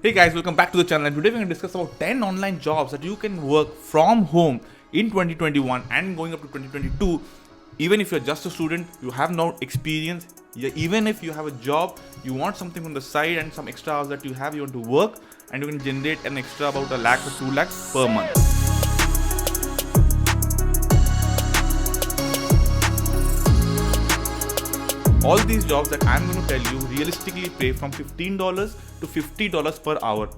Hey guys, welcome back to the channel, and today we're going to discuss about 10 online jobs that you can work from home in 2021 and going up to 2022. Even if you're just a student, you have no experience, even if you have a job, you want something on the side and some extra hours that you have, you want to work, and you can generate an extra about 1 lakh or 2 lakhs per month. All these jobs that I'm going to tell you realistically pay from $15 to $50 per hour.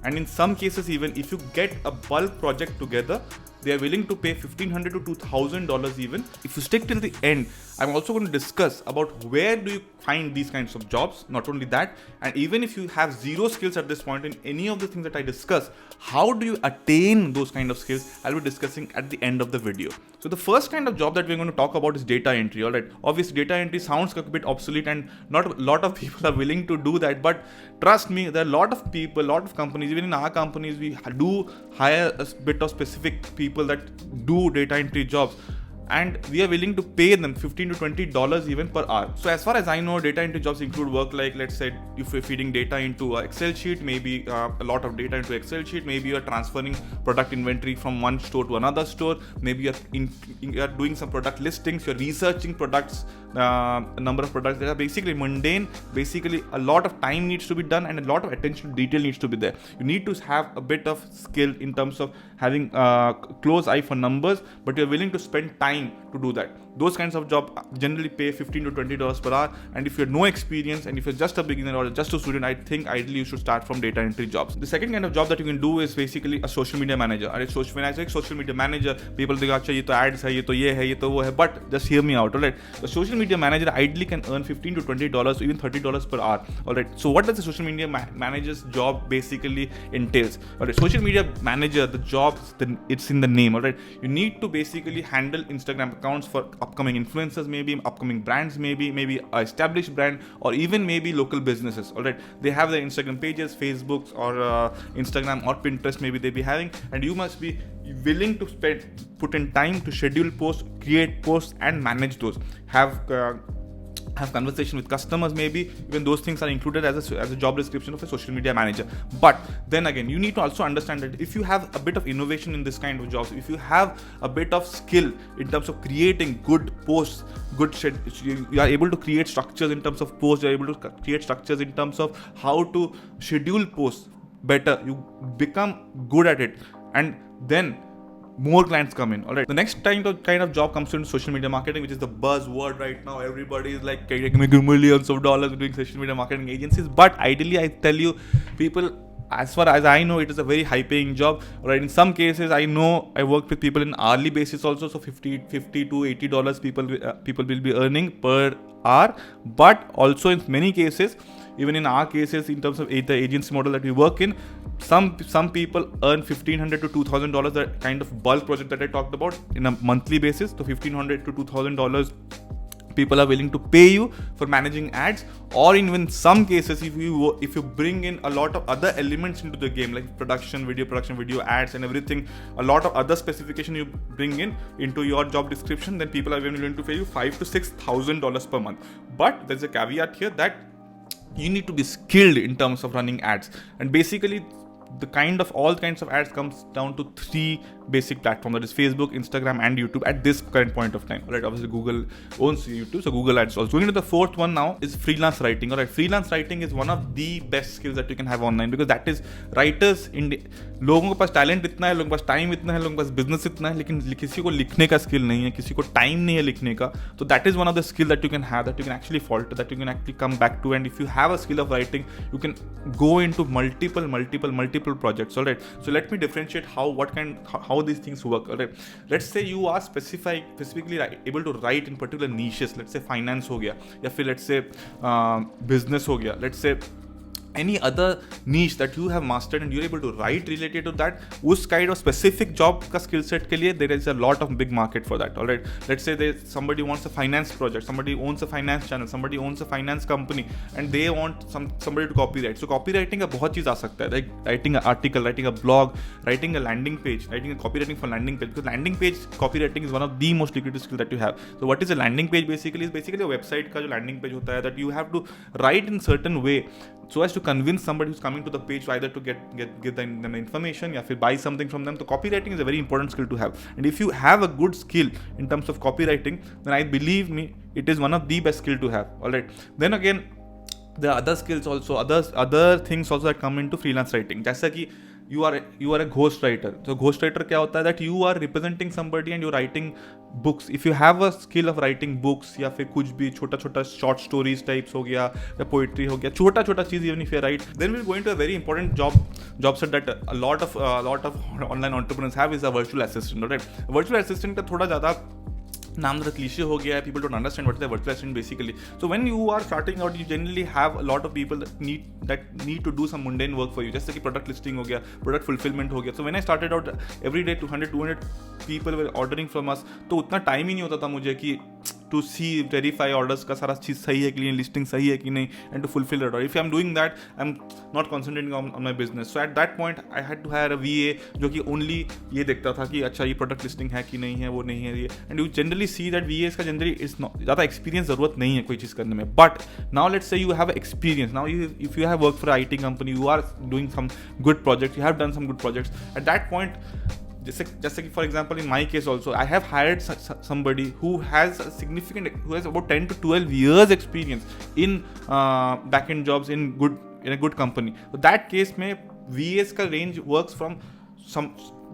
And in some cases, even if you get a bulk project together, they are willing to pay $1,500 to $2,000 even. If you stick till the end, I'm also going to discuss about where do you find these kinds of jobs. Not only that, and even if you have zero skills at this point in any of the things that I discuss, how do you attain those kind of skills, I'll be discussing at the end of the video. So the first kind of job that we're going to talk about is data entry. Alright, obviously data entry sounds a bit obsolete and not a lot of people are willing to do that, but trust me, there are a lot of people, a lot of companies, even in our companies, we do hire a bit of specific people that do data entry jobs, and we are willing to pay them $15 to $20 even per hour. So as far as I know, data entry jobs include work like, let's say, if you're feeding data into an Excel sheet, maybe a lot of data into Excel sheet, maybe you're transferring product inventory from one store to another store, maybe you're doing some product listings, you're researching products, a number of products that are basically mundane. Basically, a lot of time needs to be done and a lot of attention to detail needs to be there. You need to have a bit of skill in terms of having a close eye for numbers, but you're willing to spend time to do that. Those kinds of jobs generally pay $15 to $20 per hour, and if you have no experience and if you're just a beginner or just a student, I think ideally you should start from data entry jobs. The second kind of job that you can do is basically a social media manager. When I say social media manager, people think, "Acha, ye to ads hai, ye to ye hai, ye to wo hai," but just hear me out, alright? The social media manager ideally can earn $15 to $20, even $30 per hour, alright? So what does the social media manager's job basically entails? Alright, social media manager, the job, it's in the name, alright? You need to basically handle Instagram accounts for upcoming influencers, maybe upcoming brands, maybe an established brand, or even maybe local businesses. Alright, they have their Instagram pages, Facebooks, or Instagram or Pinterest, maybe they be having, and you must be willing to put in time to schedule posts, create posts, and manage those. Have conversation with customers, maybe even those things are included as a job description of a social media manager. But then again, you need to also understand that if you have a bit of innovation in this kind of jobs, if you have a bit of skill in terms of creating good posts, you are able to create structures in terms of posts, you are able to create structures in terms of how to schedule posts better, you become good at it, and then more clients come in. Alright, the next kind of job comes into social media marketing, which is the buzzword right now. Everybody is like making millions of dollars doing social media marketing agencies, but ideally, I tell you, people, as far as I know, it is a very high paying job. Alright, in some cases, I know I work with people in hourly basis also, so $50 to $80 people will be earning per hour. But also in many cases, even in our cases, in terms of the agency model that we work in, some people earn $1,500 to $2,000, that kind of bulk project that I talked about, in a monthly basis. So $1,500 to $2,000 people are willing to pay you for managing ads, or in some cases, if you bring in a lot of other elements into the game, like video ads and everything, a lot of other specification you bring into your job description, then people are willing to pay you $5,000 to $6,000 per month. But there's a caveat here that you need to be skilled in terms of running ads, and basically all kinds of ads comes down to 3 basic platforms, that is Facebook, Instagram, and YouTube at this current point of time. Alright, obviously Google owns YouTube, so Google Ads also. Going into the fourth one now is freelance writing. Alright, freelance writing is one of the best skills that you can have online, because that is writers लोगों के पास talent इतना है, लोगों के पास time इतना है, लोगों के पास बिजनेस इतना है, लेकिन किसी को लिखने का स्किल नहीं है, किसी को टाइम नहीं है लिखने का. So that is one of the skill that you can have, that you can actually falter, that you can actually come back to. And if you have a skill of writing, you can go into multiple projects. Alright, so let me differentiate how these things work. Alright, let's say you are specifically able to write in particular niches. Let's say finance हो गया, या फिर let's say business हो गया, let's say any other niche that you have mastered and you're able to write related to that, उस kind of specific job का skill set के लिए there is a lot of big market for that. Alright, let's say somebody wants a finance project, somebody owns a finance channel, somebody owns a finance company, and they want somebody to copyright. So copywriting का बहुत चीज़ आ सकता है, like writing an article, writing a blog, writing a landing page, writing a copywriting for landing page, because landing page copywriting is one of the most lucrative skill that you have. So what is a landing page? Basically a website का जो landing page होता है, that you have to write in certain way so as to convince somebody who's coming to the page either to give them information या फिर buy something from them. So copywriting is a very important skill to have, and if you have a good skill in terms of copywriting, then I believe me, it is one of the best skill to have. All right, then again there are other skills also, other things also that come into freelance writing. जैसा कि you are a ghost writer. So ghost writer क्या होता है, that you are representing somebody and you're writing books. If you have a skill of writing books या फिर कुछ भी छोटा short stories types हो गया या poetry हो गया, छोटा चीज, even if you write, then we're going to a very important job set that a lot of online entrepreneurs have is a virtual assistant. Right? Virtual assistant का थोड़ा ज़्यादा नाम ज़रा क्लीशे हो गया है. People don't understand what is a virtual assistant basically. So when you are starting out, you generally have a lot of people that need to do some mundane work for you. जैसे कि product listing हो गया, product fulfillment हो गया. So when I started out, every day 200 people were ordering from us. तो उतना time ही नहीं होता था मुझे कि to see, verify orders का सारा चीज़ सही है कि नहीं, listing सही है कि नहीं, and to fulfill that order. If I'm doing that, I'm not concentrating on my business. So at that point, I had to hire a VA जो कि only ये देखता था कि अच्छा ये product listing है कि नहीं है, वो नहीं है ये. And you generally see that VAs का generally is not ज़्यादा experience ज़रूरत नहीं है कोई चीज़ करने में. But now let's say you have experience. Now if you have worked for an IT company, you are doing some good projects, you have done some good projects. At that point, जैसे कि for example in my case also, I have hired somebody who has about 10 to 12 years experience in back-end jobs in a good company. So that case में VAs का range works from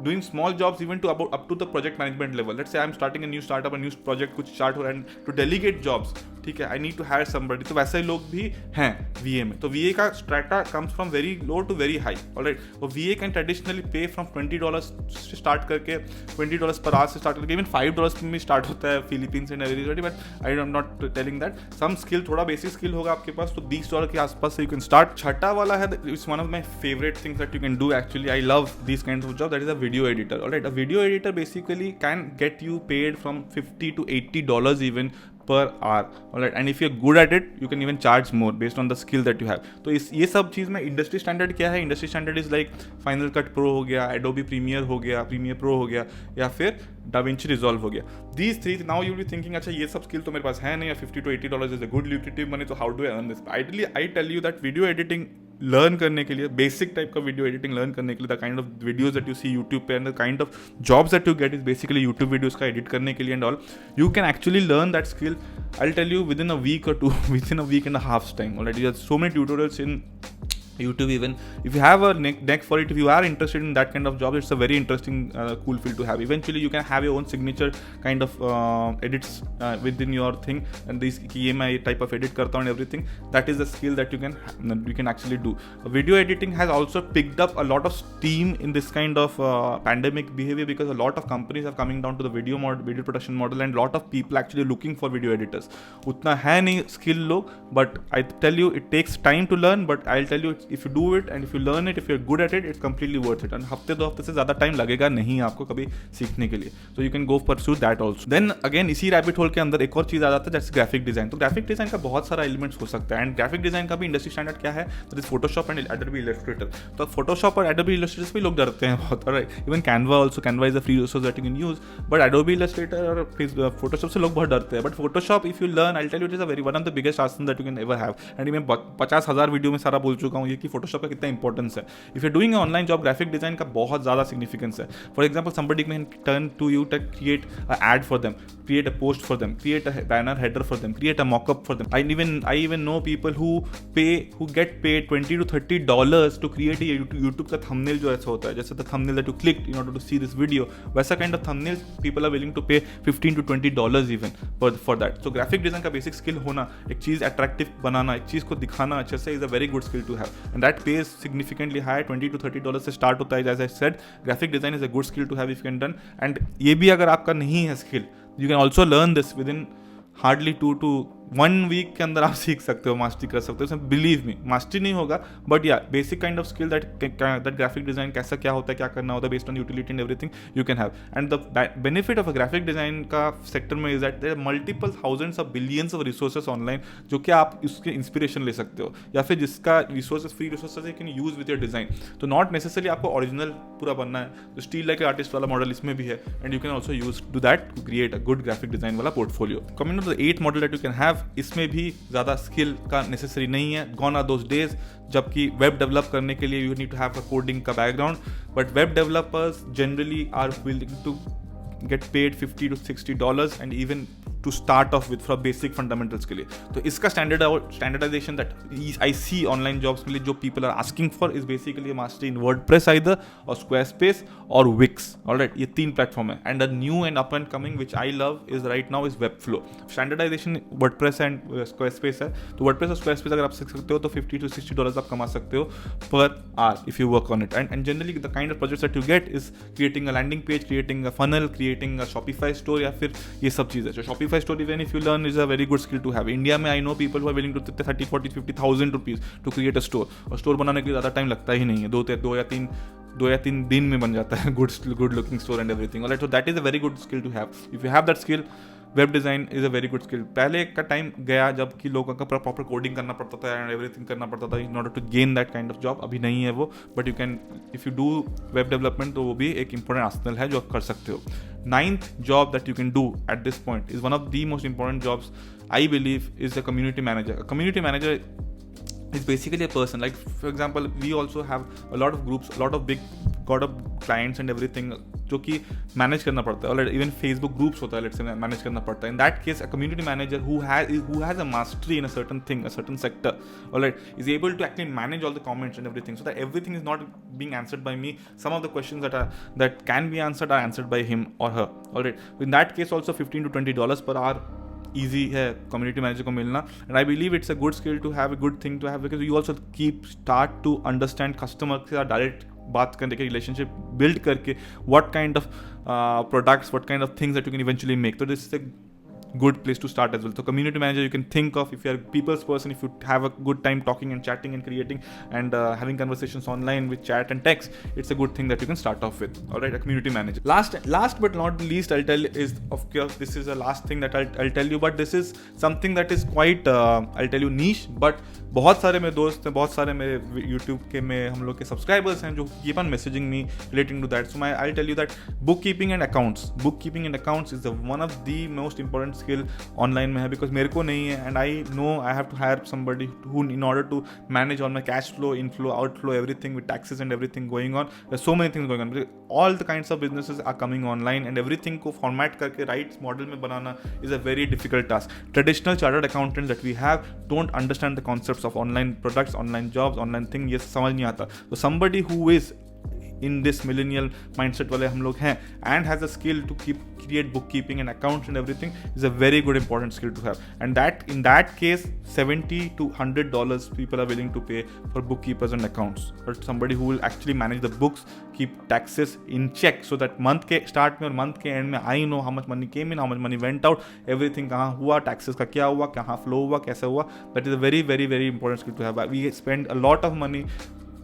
doing small jobs even to up to the project management level. Let's say I'm starting a new startup, a new project कुछ start हो रहा है, and to delegate jobs, ठीक है, I need to hire somebody. तो वैसे लोग भी हैं VA में. तो VA का strata comes from very low to very high. Alright, वो VA can traditionally pay from $20 से start करके $20 per hour से start करके even $5 में भी start होता है Philippines and everybody. But I'm not telling that. Some skill, थोड़ा basic skill होगा आपके पास, तो $20 के आसपास से you can start. छठा वाला है, it's one of my favorite things that you can do actually. I love these kinds of jobs. That is a video editor. Alright, a video editor basically can get you paid from $50 to $80 even per hour. Alright, and if you're good at it, you can even charge more based on the skill that you have. तो ये सब चीज़ में industry standard क्या है? Industry standard is like final cut pro हो गया, Adobe premiere हो गया, प्रीमियर प्रो हो गया, या फिर डाविंची रिजॉल्व हो गया. These three, now you'll be thinking, अच्छा ये सब स्किल तो मेरे पास है नहीं, $50 to $80 is a good lucrative money, so how do I earn this? Ideally, I tell you that video editing learn करने के लिए, बेसिक टाइप का वीडियो एडिटिंग लर्न करने के लिए, the kind of videos that you see YouTube पे and the kind of jobs that you get is basically YouTube videos का edit करने के लिए and all, you can actually learn that skill. I will tell you within a week और two, within a week and a half time. Already so many tutorials in YouTube. Even if you have a neck for it, if you are interested in that kind of job, it's a very interesting cool field to have. Eventually you can have your own signature kind of edits within your thing, and this EMI type of edit karta and everything, that is the skill that you can actually do. Video editing has also picked up a lot of steam in this kind of pandemic behavior, because a lot of companies are coming down to the video production model, and a lot of people actually looking for video editors. Utna hai nahi skill log, but I tell you it takes time to learn, but I'll tell you if you do it and if you learn it, if you're good at it, it's completely worth it. And हफ्ते 2 हफ्ते से ज़्यादा time लगेगा नहीं आपको कभी सीखने के लिए. So you can go pursue that also. Then again इसी रैबिट होल के अंदर एक और चीज़ आ जाता है, जैसे ग्राफिक डिज़ाइन. तो ग्राफिक डिज़ाइन का बहुत सारा एलिमेंट्स हो सकता है, एंड ग्राफिक डिज़ाइन का भी इंडस्ट्री स्टैंडर्ड क्या है, that is Photoshop and Adobe Illustrator. तो फोटोशॉप और एडोबी इलस्ट्रेटर से भी लोग डरते हैं बहुत. Right, even Canva also, Canva is a free resource that you can use, but Adobe Illustrator और फोटोशॉप से लोग बहुत डरते हैं. But Photoshop if you learn, I tell you it is a very one of the biggest asset that you can ever have. And मैं 50,000 video में सारा बोल चुका हूँ ये कि फोटोशॉप का कितना इंपॉर्टेंस है. If you doing online job, graphic design का बहुत ज़्यादा सिग्निफिकेंस है. For example, somebody can turn to you to create an ad for them, create a post for them, create a banner header for them, create a mock-up for them. I even know people who get paid $20 to $30 to create a YouTube का thumbnail जो ऐसा होता है, जैसे the thumbnail that you clicked in order to see this video, वैसा kind of thumbnails people are willing to pay $15 to $20 even for that. So graphic design का basic skill होना, एक चीज़ attractive बनाना, एक चीज़ को दिखाना अच्छे से, is a very good skill to have, and that pays significantly high. $20 to $30 से start होता है. As I said, graphic design is a good skill to have if you can done. And ये भी अगर आपका नहीं है skill, you can also learn this within hardly 2 to 1 week के अंदर आप सीख सकते हो, मास्टरी कर सकते हो. बिलीव मी, मास्टरी नहीं होगा, बट या basic kind of skill that graphic design कैसा क्या होता है, क्या करना होता है, based on utility and everything you can have. And the benefit of a graphic design का सेक्टर में is that there are multiple thousands of billions of resources online, जो कि आप उसके इंस्पिरेशन ले सकते हो, या फिर जिसका resources, free resources you can use with your design. तो नॉट नेसेसरी आपको ओरिजिनल पूरा बनना है. तो स्टील लाइक आर्टिस्ट वाला मॉडल इसमें भी है, and you can also use to that to create a good graphic design वाला portfolio. Coming to the 8th model that you can have, इसमें भी ज़्यादा स्किल का नेसेसरी नहीं है, गॉन आर दोज डेज, जबकि वेब डेवलप करने के लिए you need to have a coding का background, but web developers generally are willing to get paid $50 to $60 and even to start off with for basic fundamentals के लिए. तो इसका standardization that I see online jobs में जो people are asking for is basically a mastery in WordPress either or Squarespace or Wix. Alright, ये 3 platform है. And a new and up and coming which I love is right now is Webflow. Standardization WordPress and Squarespace है. तो WordPress और Squarespace अगर आप सीख सकते हो तो $50 to $60 आप कमा सकते हो per hour if you work on it. And generally the kind of projects that you get is creating a landing page, creating a funnel, creating a Shopify store या फिर ये सब चीज़ है. Shopify store even if you learn is a very good skill to have. India में I know people who are willing to 30, 40, 50,000 rupees to create a store. और store बनाने के लिए ज़्यादा टाइम लगता ही नहीं है, दो या तीन दिन में बन जाता है good looking store and everything. Alright, so that is a very good skill to have. If you have that skill, web design is a very good skill. पहले का टाइम गया जब कि लोगों का प्रॉपर कोडिंग करना पड़ता था एंड एवरीथिंग करना पड़ता था in order to gain that kind of job. अभी नहीं है वो, but you can if you do web development तो वो भी एक इंपॉर्टेंट आर्सेनल है जो आप कर सकते हो. 9th job that you can do at this point is one of the most important jobs I believe is a community manager. A community manager is basically a person, like for example we also have a lot of groups, a lot of big clients and everything जो कि manage करना पड़ता है. और even Facebook groups होता है, let's say manage करना पड़ता है. In that case a community manager who has a mastery in a certain thing, a certain sector, alright, is able to actually manage all the comments and everything so that everything is not being answered by me. Some of the questions that can be answered are answered by him or her. Alright, in that case also $15 to $20 per hour easy है community manager को मिलना. And I believe it's a good skill to have, a good thing to have, because you also start to understand customer के साथ direct बात करने के, relationship build करके what kind of products, what kind of things that you can eventually make. तो this is a good place to start as well. So community manager you can think of if you are a people's person, if you have a good time talking and chatting and creating and having conversations online with chat and text, it's a good thing that you can start off with. Alright, a community manager. Last but not least I'll tell is, of course this is the last thing that I'll tell you, but this is something that is quite I'll tell you niche, but बहुत सारे मेरे दोस्त हैं, बहुत सारे मेरे YouTube के में हम लोग के सब्सक्राइबर्स हैं जो keep on messaging me relating to that. So I'll tell you that bookkeeping and accounts is one of the most important skill online में है, बिकॉज मेरे को नहीं है and I know I have to hire somebody who in order to manage all my cash flow, inflow, outflow, everything with taxes and everything going on. So many things going on, all the kinds of businesses are coming online and everything को format करके right model में बनाना is a very difficult task. Traditional chartered accountant that we have don't understand the concepts of online products, online jobs, online thing, ये समझ नहीं आता. तो somebody who is in this millennial mindset वाले हम लोग हैं and has a skill to create bookkeeping and accounts and everything is a very good important skill to have. And that in that case $70 to $100 people are willing to pay for bookkeepers and accounts, but somebody who will actually manage the books, keep taxes in check so that month के start में और month के end में I know how much money came in, how much money went out, everything कहाँ हुआ, taxes का क्या हुआ, कहाँ flow हुआ, कैसे हुआ. That is a very very very important skill to have. We spend a lot of money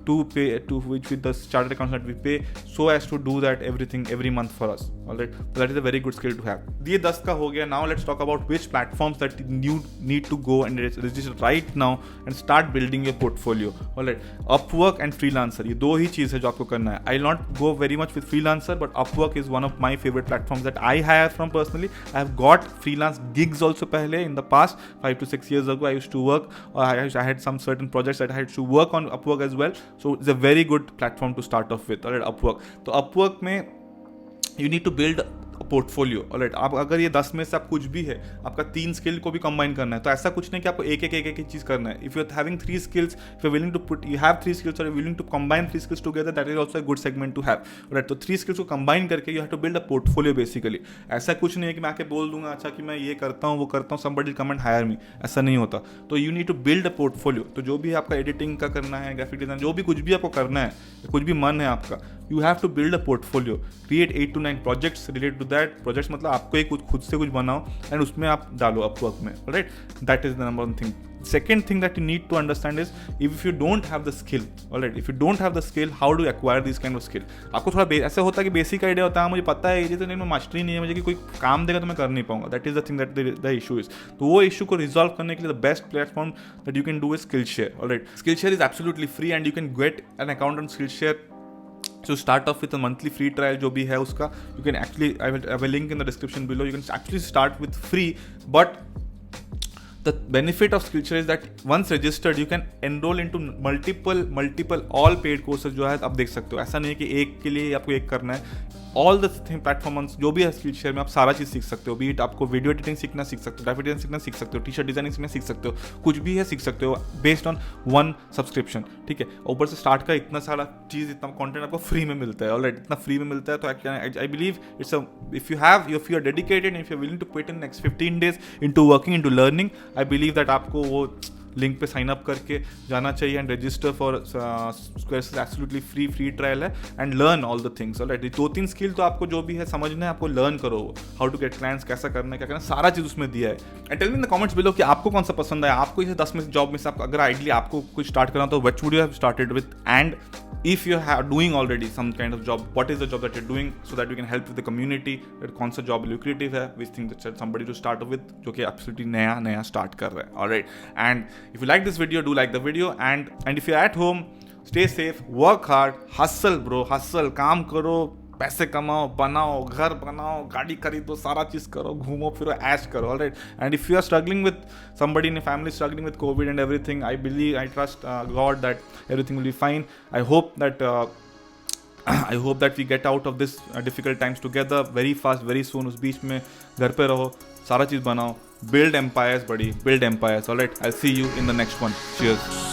to pay to which with the chartered accounts that we pay so as to do that everything every month for us. Alright, so that is a very good skill to have. ये 10 का हो गया. Now let's talk about which platforms that you need to go and register right now and start building your portfolio. Alright, Upwork and Freelancer, ये दो ही चीज़ है जो आपको करना है. I'll not go very much with Freelancer, but Upwork is one of my favorite platforms that I hire from personally. I have got freelance gigs also पहले in the past 5 to 6 years ago. I used to work, I had some certain projects that I had to work on Upwork as well. So it's a very good platform to start off with. Alright, Upwork. तो Upwork में you need to build portfolio. Alright, आप अगर ये 10 में से आप कुछ भी है, आपका 3 स्किल को भी कंबाइन करना है, तो ऐसा कुछ नहीं कि आपको एक चीज करना है. If you are having 3 skills, if you willing to put, you have 3 skills और you willing to combine 3 skills together, that is also a good segment to have. Alright, तो 3 स्किल्स को कंबाइन करके you have to build a portfolio basically. ऐसा कुछ नहीं है कि मैं आके बोल दूंगा अच्छा कि मैं ये करता हूँ वो करता हूँ, somebody come and hire me, ऐसा नहीं होता. तो you need to build a portfolio. तो जो भी आपका एडिटिंग का करना है, ग्राफिक डिजाइन, जो भी कुछ भी आपको करना है, कुछ भी मन है आपका, you have to build a portfolio, create 8 to 9 projects related to that. Projects मतलब आपको एक खुद से कुछ बनाओ and उसमें आप डालो Upwork में. Alright, that is the number one thing. Second thing that you need to understand is if you don't have the skill, alright, if you don't have the skill, how do you acquire these kind of skill? आपको थोड़ा ऐसा होता है कि basic idea होता है, मुझे पता है ये तो नहीं, मैं मास्टरी नहीं है मुझे, कि कोई काम देगा तो मैं कर नहीं पाऊंगा. That is the thing that the issue is. तो वो इशू को रिजॉल्व करने के लिए the best platform that you can do is Skillshare. Alright, Skillshare is absolutely free and you can get an account on Skillshare. So start off with a monthly free trial जो भी है उसका, you can actually, I will have a link in the description below, you can actually start with free, but The benefit of Skillshare is that once registered you can enroll into multiple all paid courses जो है आप देख सकते हो. ऐसा नहीं है कि एक के लिए आपको एक करना है. ऑल द प्लेटफॉर्म्स जो भी है Skillshare में आप सारा चीज़ सीख सकते हो. बीट आपको वीडियो एडिटिंग सीखना सीख सकते हो, ग्राफिक डिजाइन सीखना सीख सकते हो, टी शर्ट डिजाइनिंग सीखना सीख सकते हो, कुछ भी है सीख सकते हो बेस्ड ऑन वन सब्सक्रिप्शन. ठीक है, ऊपर से स्टार्ट का इतना सारा चीज़, इतना कंटेंट आपको फ्री में मिलता है. ऑलराइट, इतना फ्री में मिलता है तो I believe it's a, if you are dedicated, if you are willing to put in next 15 days into working, into learning, I believe that आपको वो लिंक पे साइन अप करके जाना चाहिए and register for Squarespace. Absolutely free trial है and learn all the things. Alright, 2-3 skill तो आपको जो भी है समझना है, आपको लर्न करो. हाउ टू गेट क्लाइंट्स, कैसा करना है, क्या करना है, सारा चीज़ उसमें दिया है. And tell me in the comments below कि आपको कौन सा पसंद है. आपको इसे 10 में से जॉब में से अगर आइडियली आपको कुछ स्टार्ट करना तो which would you have started with, and if you are doing already some kind of job, what is the job that you're doing so that you can help with the community. that कौन सा job lucrative है, which thing that somebody to start with जो कि absolutely नया start कर रहा है. alright, and if you like this video, do like the video, and if you're at home, stay safe, work hard, hustle bro, hustle, काम करो, पैसे कमाओ, बनाओ, घर बनाओ, गाड़ी खरीदो, सारा चीज़ करो, घूमो फिरो, ऐश करो. Alright, and if you are struggling with somebody in your family struggling with COVID and everything, I trust God that everything will be fine. I hope that we get out of this difficult times together very fast, very soon. उस बीच में घर पे रहो, सारा चीज़ बनाओ, build empires buddy, build empires. Alright, I'll see you in the next one. Cheers.